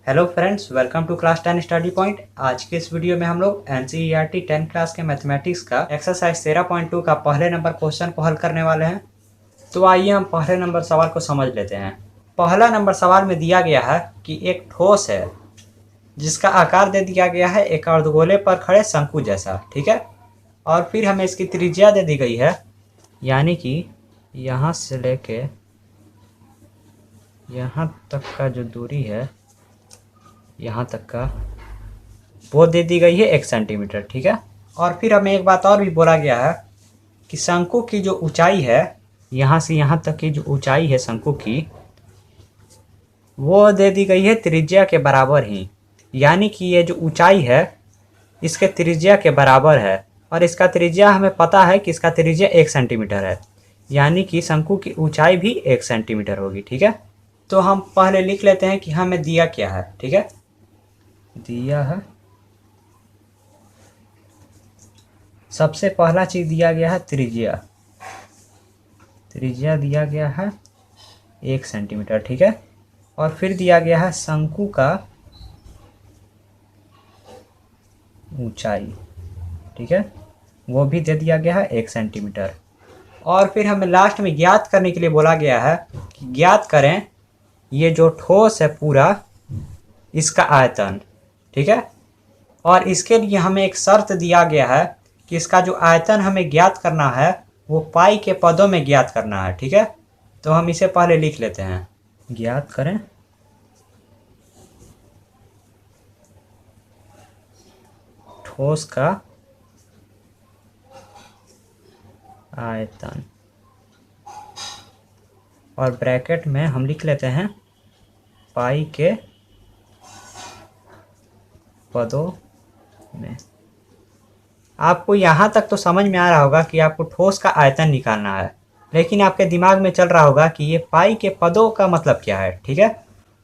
Hello friends, welcome to class 10 study point. आज के इस वीडियो में हम लोग एनसीईआरटी 10 क्लास के मैथमेटिक्स का एक्सरसाइज 13.2 का पहले नंबर क्वेश्चन को हल करने वाले हैं। तो आइए हम पहले नंबर सवाल को समझ लेते हैं। पहला नंबर सवाल में दिया गया है कि एक ठोस है जिसका आकार दे दिया गया है एक अर्धगोले पर खड़े शंकु जैसा, ठीक है। और फिर हमें इसकी त्रिज्या दे दी गई है, यानी कि यहाँ से लेके यहाँ तक का जो दूरी है, यहाँ तक का, वो दे दी गई है 1 सेंटीमीटर, ठीक है। और फिर हमें एक बात और भी बोला गया है कि शंकु की जो ऊंचाई है, यहाँ से यहाँ तक की जो ऊंचाई है शंकु की, वो दे दी गई है त्रिज्या के बराबर ही, यानी कि ये जो ऊंचाई है इसके त्रिज्या के बराबर है। और इसका त्रिज्या हमें पता है कि इसका त्रिज्या 1 सेंटीमीटर है, यानी कि शंकु की ऊंचाई भी 1 सेंटीमीटर होगी, ठीक है। तो हम पहले लिख लेते हैं कि हमें दिया क्या है, ठीक है। दिया है, सबसे पहला चीज दिया गया है त्रिज्या। त्रिज्या दिया गया है 1 सेंटीमीटर, ठीक है। और फिर दिया गया है शंकु का ऊंचाई, ठीक है, वो भी दे दिया गया है 1 सेंटीमीटर। और फिर हमें लास्ट में ज्ञात करने के लिए बोला गया है कि ज्ञात करें ये जो ठोस है पूरा, इसका आयतन, ठीक है। और इसके लिए हमें एक शर्त दिया गया है कि इसका जो आयतन हमें ज्ञात करना है वो पाई के पदों में ज्ञात करना है, ठीक है। तो हम इसे पहले लिख लेते हैं। ज्ञात करें ठोस का आयतन, और ब्रैकेट में हम लिख लेते हैं पाई के पदों में। आपको यहाँ तक तो समझ में आ रहा होगा कि आपको ठोस का आयतन निकालना है, लेकिन आपके दिमाग में चल रहा होगा कि ये पाई के पदों का मतलब क्या है, ठीक है।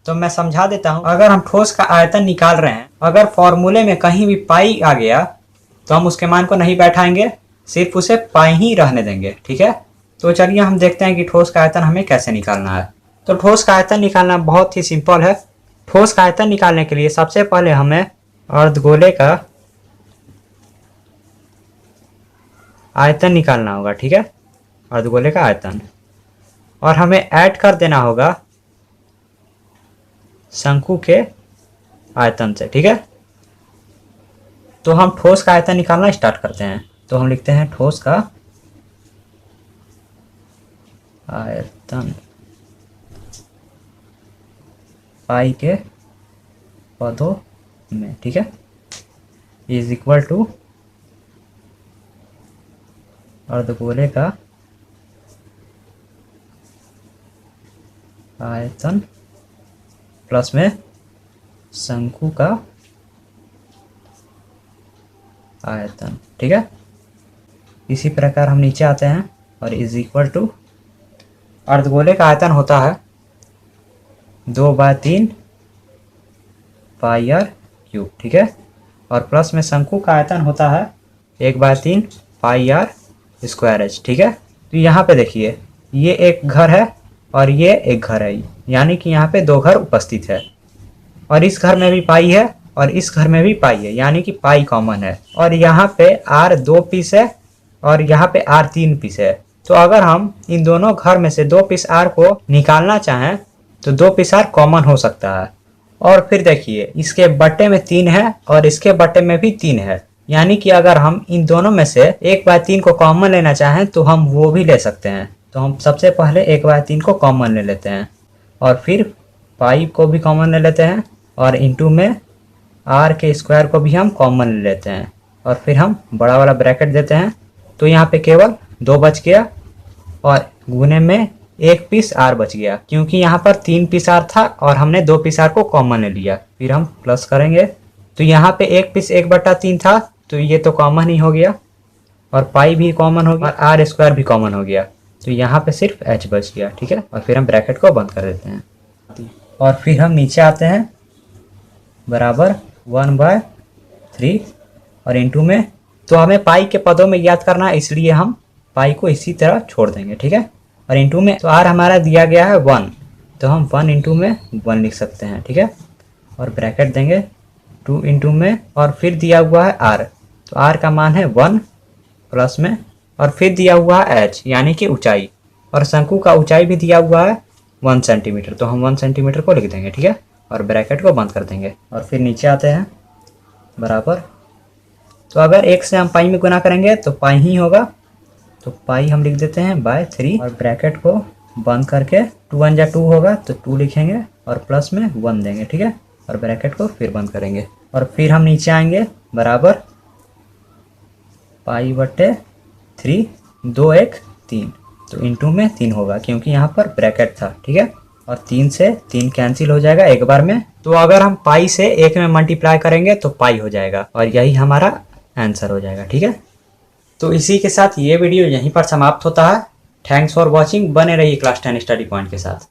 तो मैं समझा देता हूँ। अगर हम ठोस का आयतन निकाल रहे हैं, अगर फॉर्मूले में कहीं भी पाई आ गया तो हम उसके मान को नहीं बैठाएंगे, सिर्फ उसे पाई ही रहने देंगे, ठीक है। तो चलिए हम देखते हैं कि ठोस का आयतन हमें कैसे निकालना है। तो ठोस का आयतन निकालना बहुत ही सिंपल है। ठोस का आयतन निकालने के लिए सबसे पहले हमें अर्धगोले का आयतन निकालना होगा, ठीक है, अर्धगोले का आयतन। और हमें ऐड कर देना होगा शंकु के आयतन से, ठीक है। तो हम ठोस का आयतन निकालना स्टार्ट करते हैं। तो हम लिखते हैं ठोस का आयतन पाई के पदों में, ठीक है, इज इक्वल टू अर्धगोले का आयतन प्लस में शंकु का आयतन, ठीक है। इसी प्रकार हम नीचे आते हैं और इज इक्वल टू अर्धगोले का आयतन होता है 2/3 पाई आर क्यूब, ठीक है। और प्लस में शंकु का आयतन होता है 1/3 पाई आर स्क्वायर एच, ठीक है। तो यहाँ पे देखिए, ये एक घर है और ये एक घर है, यानी कि यहाँ पे 2 घर उपस्थित है। और इस घर में भी पाई है और इस घर में भी पाई है, यानी कि पाई कॉमन है। और यहाँ पे आर 2 पीस है और यहाँ पे आर 3 पीस है। तो अगर हम इन दोनों घर में से 2 पीस आर को निकालना चाहें तो 2 पीस आर कॉमन हो सकता है। और फिर देखिए, इसके बट्टे में 3 है और इसके बट्टे में भी 3 है, यानी कि अगर हम इन दोनों में से 1/3 को कॉमन लेना चाहें तो हम वो भी ले सकते हैं। तो हम सबसे पहले 1/3 को कॉमन ले लेते हैं और फिर पाई को भी कॉमन ले लेते हैं और इनटू में आर के स्क्वायर को भी हम कॉमन ले लेते हैं और फिर हम बड़ा वाला ब्रैकेट देते हैं। तो यहाँ पे केवल 2 बच गया और गुने में 1 पीस आर बच गया, क्योंकि यहाँ पर 3 पीस आर था और हमने 2 पीस आर को कॉमन ले लिया। फिर हम प्लस करेंगे तो यहाँ पे 1 पीस 1/3 था, तो ये तो कॉमन ही हो गया और पाई भी कॉमन हो गया और आर स्क्वायर भी कॉमन हो गया। तो यहाँ पे सिर्फ एच बच गया, ठीक है। और फिर हम ब्रैकेट को बंद कर देते हैं और फिर हम नीचे आते हैं बराबर 1/3 और इनटू में, तो हमें पाई के पदों में याद करना है, इसलिए हम पाई को इसी तरह छोड़ देंगे, ठीक है। और इनटू में, तो आर हमारा दिया गया है 1, तो हम 1 इंटू में 1 लिख सकते हैं, ठीक है। और ब्रैकेट देंगे 2 इंटू में, और फिर दिया हुआ है r, तो r का मान है 1 प्लस में, और फिर दिया हुआ है h यानी कि ऊंचाई, और शंकु का ऊंचाई भी दिया हुआ है 1 सेंटीमीटर, तो हम 1 सेंटीमीटर को लिख देंगे, ठीक है, और ब्रैकेट को बंद कर देंगे। और फिर नीचे आते हैं बराबर, तो अगर 1 से हम पाई में गुना करेंगे तो पाई ही होगा, तो पाई हम लिख देते हैं बाय 3, और ब्रैकेट को बंद करके 2 1 जा 2 होगा तो 2 लिखेंगे और प्लस में 1 देंगे, ठीक है, और ब्रैकेट को फिर बंद करेंगे। और फिर हम नीचे आएंगे बराबर पाई बटे 3 2 1 3, तो इंटू में 3 होगा क्योंकि यहाँ पर ब्रैकेट था, ठीक है, और 3 से 3 कैंसिल हो जाएगा एक बार में, तो अगर हम पाई से 1 में मल्टीप्लाई करेंगे तो पाई हो जाएगा, और यही हमारा आंसर हो जाएगा, ठीक है। तो इसी के साथ ये वीडियो यहीं पर समाप्त होता है। थैंक्स फॉर वॉचिंग, बने रहिए क्लास 10 स्टडी पॉइंट के साथ।